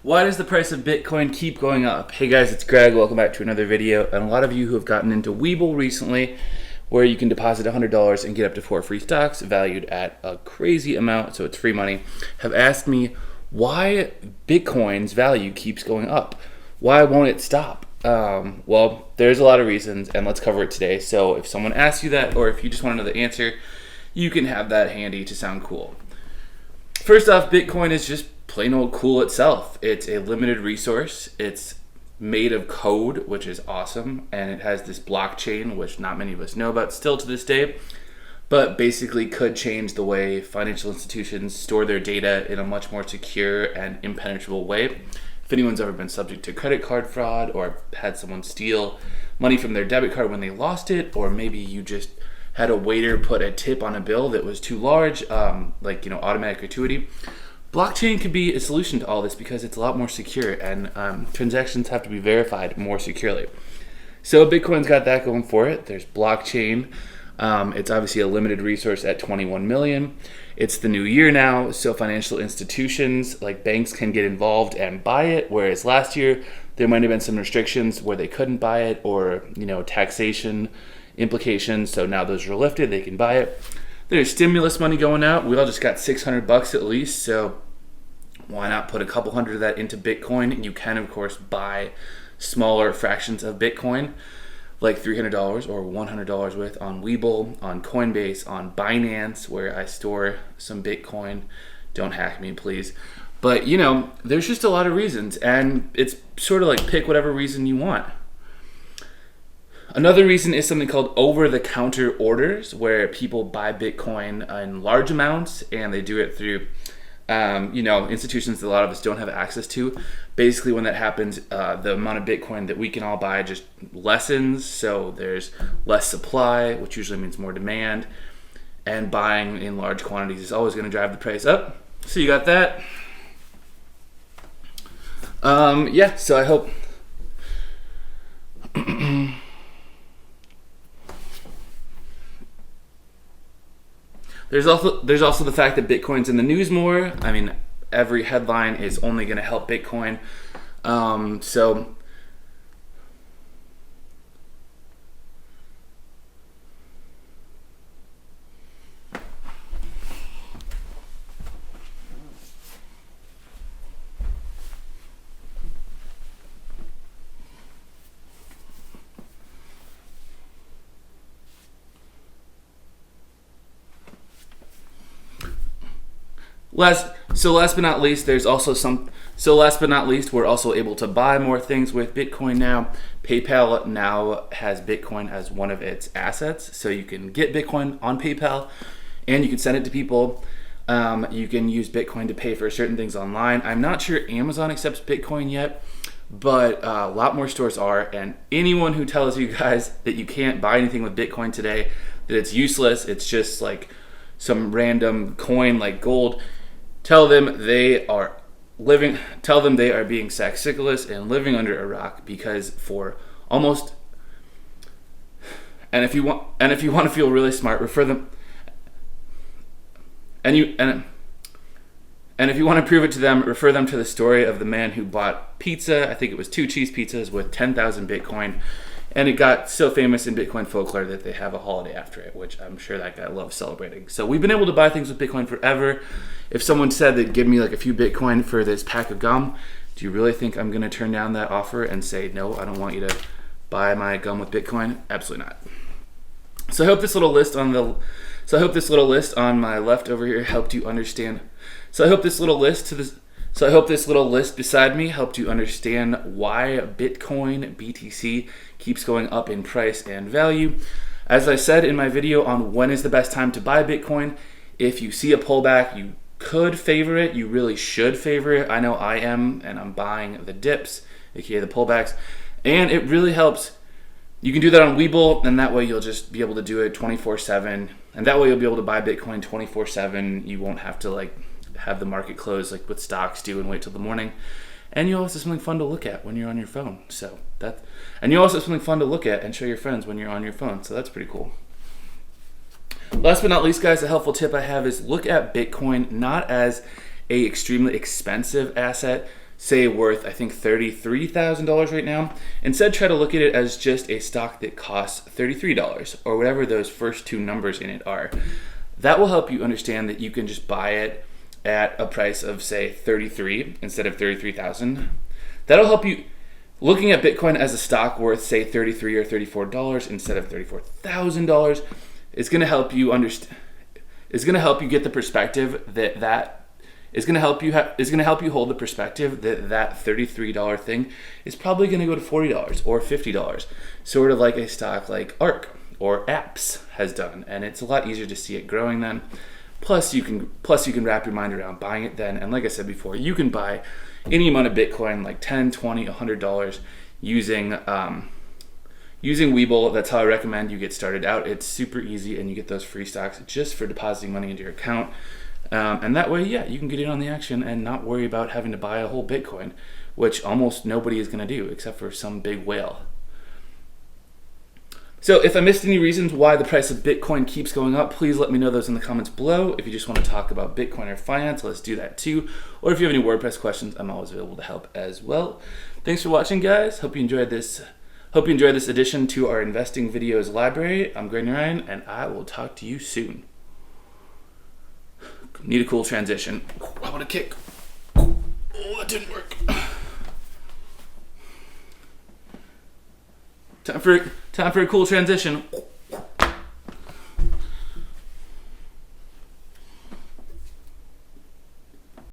Why does the price of Bitcoin keep going up? Hey guys, it's Greg. Welcome back to another video. And a lot of you who have gotten into Webull recently, where you can deposit $100 and get up to 4 free stocks valued at a crazy amount, so it's free money, have asked me why Bitcoin's value keeps going up. Why won't it stop? Well, there's a lot of reasons, and let's cover it today. So if someone asks you that, or if you just want to know the answer, you can have that handy to sound cool. First off, Bitcoin is just plain old cool itself. It's a limited resource. It's made of code, which is awesome, and it has this blockchain, which not many of us know about still to this day, but basically could change the way financial institutions store their data in a much more secure and impenetrable way. If anyone's ever been subject to credit card fraud or had someone steal money from their debit card when they lost it, or maybe you just had a waiter put a tip on a bill that was too large, automatic gratuity, blockchain could be a solution to all this because it's a lot more secure and transactions have to be verified more securely. So Bitcoin's got that going for it. There's blockchain. It's obviously a limited resource at 21 million. It's the new year now, so financial institutions like banks can get involved and buy it, whereas last year there might have been some restrictions where they couldn't buy it, or taxation implications. So now those are lifted, they can buy it. There's stimulus money going out. We all just got $600 at least, so why not put a couple hundred of that into Bitcoin? You can, of course, buy smaller fractions of Bitcoin, like $300 or $100 worth on Webull, on Coinbase, on Binance, where I store some Bitcoin. Don't hack me, please. But, there's just a lot of reasons, and it's sort of like pick whatever reason you want. Another reason is something called over-the-counter orders, where people buy Bitcoin in large amounts, and they do it through institutions that a lot of us don't have access to. Basically, when that happens, the amount of Bitcoin that we can all buy just lessens, so there's less supply, which usually means more demand, and buying in large quantities is always going to drive the price up. So you got that. So I hope... There's also the fact that Bitcoin's in the news more. I mean, every headline is only going to help Bitcoin. Last but not least, we're also able to buy more things with Bitcoin now. PayPal now has Bitcoin as one of its assets, so you can get Bitcoin on PayPal, and you can send it to people. You can use Bitcoin to pay for certain things online. I'm not sure Amazon accepts Bitcoin yet, but a lot more stores are, and anyone who tells you guys that you can't buy anything with Bitcoin today, that it's useless, it's just like some random coin like gold, tell them they are being saxiculous and living under a rock, because for almost, and if you want to feel really smart, refer them, and if you want to prove it to them, refer them to the story of the man who bought pizza. I think it was 2 cheese pizzas with 10,000 Bitcoin, and it got so famous in Bitcoin folklore that they have a holiday after it, which I'm sure that guy loves celebrating. So we've been able to buy things with Bitcoin forever. If someone said they'd give me like a few Bitcoin for this pack of gum, do you really think I'm going to turn down that offer and say, no, I don't want you to buy my gum with Bitcoin? Absolutely not. So I hope this little list on my left over here helped you understand. So I hope this little list beside me helped you understand why Bitcoin, BTC, keeps going up in price and value. As I said in my video on when is the best time to buy Bitcoin, if you see a pullback, you could favor it. You really should favor it. I know I am, and I'm buying the dips, aka the pullbacks, and it really helps. You can do that on Webull, and that way you'll just be able to do it 24/7, and that way you'll be able to buy Bitcoin 24/7. You won't have to have the market close like what stocks do and wait till the morning. And you also have something fun to look at when you're on your phone. And you also have something fun to look at and show your friends when you're on your phone. So that's pretty cool. Last but not least, guys, a helpful tip I have is look at Bitcoin not as a extremely expensive asset say worth, I think, $33,000 right now. Instead, try to look at it as just a stock that costs $33 or whatever those first two numbers in it are. That will help you understand that you can just buy it at a price of, say, 33 instead of 33,000. That'll help you. Looking at Bitcoin as a stock worth, say, $33 or $34 instead of $34,000 is going to help you understand. Is going to help you get the perspective that is going to help you hold the perspective that $33 thing is probably going to go to $40 or $50, sort of like a stock like ARK or Apps has done, and it's a lot easier to see it growing then. Plus you can wrap your mind around buying it then, and like I said before, you can buy any amount of Bitcoin, like $10, $20, $100 using Webull. That's how I recommend you get started out. It's super easy, and you get those free stocks just for depositing money into your account. And that way, yeah, you can get in on the action and not worry about having to buy a whole Bitcoin, which almost nobody is going to do except for some big whale. So if I missed any reasons why the price of Bitcoin keeps going up, please let me know those in the comments below. If you just want to talk about Bitcoin or finance, let's do that too. Or if you have any WordPress questions, I'm always available to help as well. Thanks for watching, guys. Hope you enjoyed this addition to our investing videos library. I'm Granny Ryan, and I will talk to you soon. Need a cool transition. I want to kick. Oh, that didn't work. Time for a cool transition.